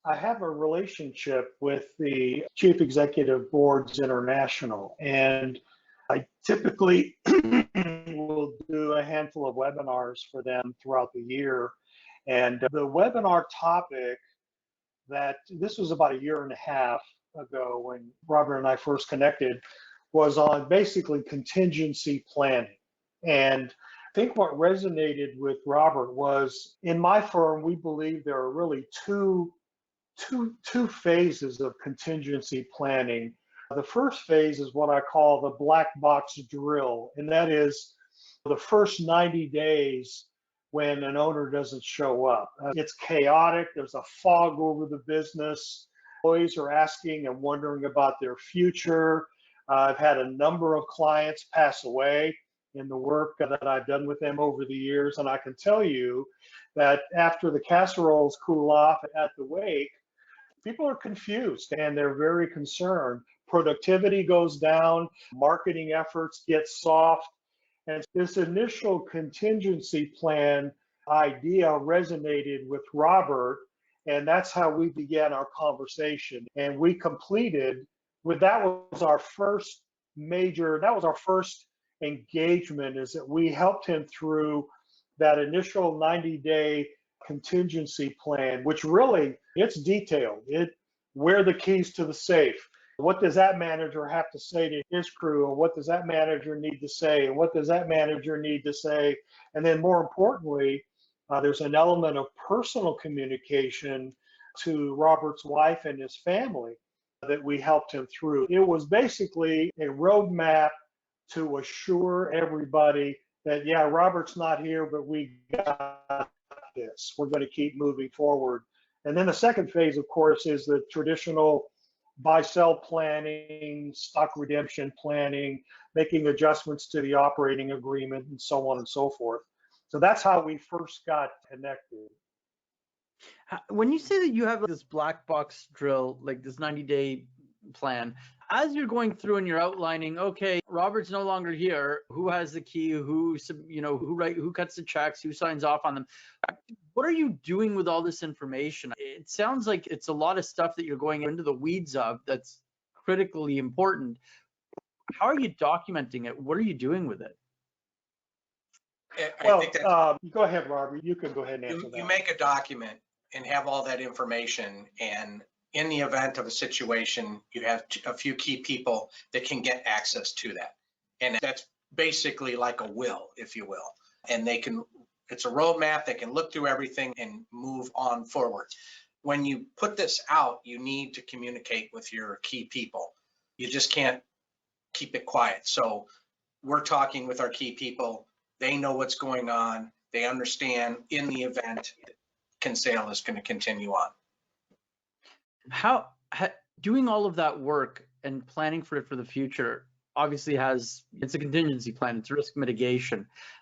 I have a relationship with the Chief Executive Boards International, and I typically will do a handful of webinars for them throughout the year. And the webinar topic that this was about a year and a half ago when Robert and I first connected was on basically contingency planning. And I think what resonated with Robert was in my firm, we believe there are really two phases of contingency planning. The first phase is what I call the black box drill, and that is the first 90 days when an owner doesn't show up. It's chaotic, there's a fog over the business. Employees are asking and wondering about their future. I've had a number of clients pass away in the work that I've done with them over the years, and I can tell you that after the casseroles cool off at the wake, people are confused and they're very concerned. Productivity goes down, marketing efforts get soft, and this initial contingency plan idea resonated with Robert, and that's how we began our conversation. And we completed that was our first engagement, is that we helped him through that initial 90-day contingency plan, which really, it's detailed. Where are the keys to the safe? What does that manager have to say to his crew? And what does that manager need to say? And what does that manager need to say? And then more importantly, there's an element of personal communication to Robert's wife and his family that we helped him through. It was basically a roadmap to assure everybody that, yeah, Robert's not here, but we got this. We're going to keep moving forward. And then the second phase, of course, is the traditional buy-sell planning, stock redemption planning, making adjustments to the operating agreement, and so on and so forth. So that's how we first got connected. When you say that you have this black box drill, like this 90-day plan, as you're going through and you're outlining, okay, Robert's no longer here, who has the key, who cuts the checks, who signs off on them, what are you doing with all this information? It sounds like it's a lot of stuff that you're going into the weeds of that's critically important. How are you documenting it? What are you doing with it? Well, go ahead, Robert. You can go ahead and answer that. You make a document and have all that information, and in the event of a situation, you have a few key people that can get access to that. And that's basically like a will, if you will. And it's a roadmap, they can look through everything and move on forward. When you put this out, you need to communicate with your key people. You just can't keep it quiet. So we're talking with our key people. They know what's going on. They understand in the event Kinsale is going to continue on. Doing all of that work and planning for it for the future obviously it's a contingency plan, it's risk mitigation.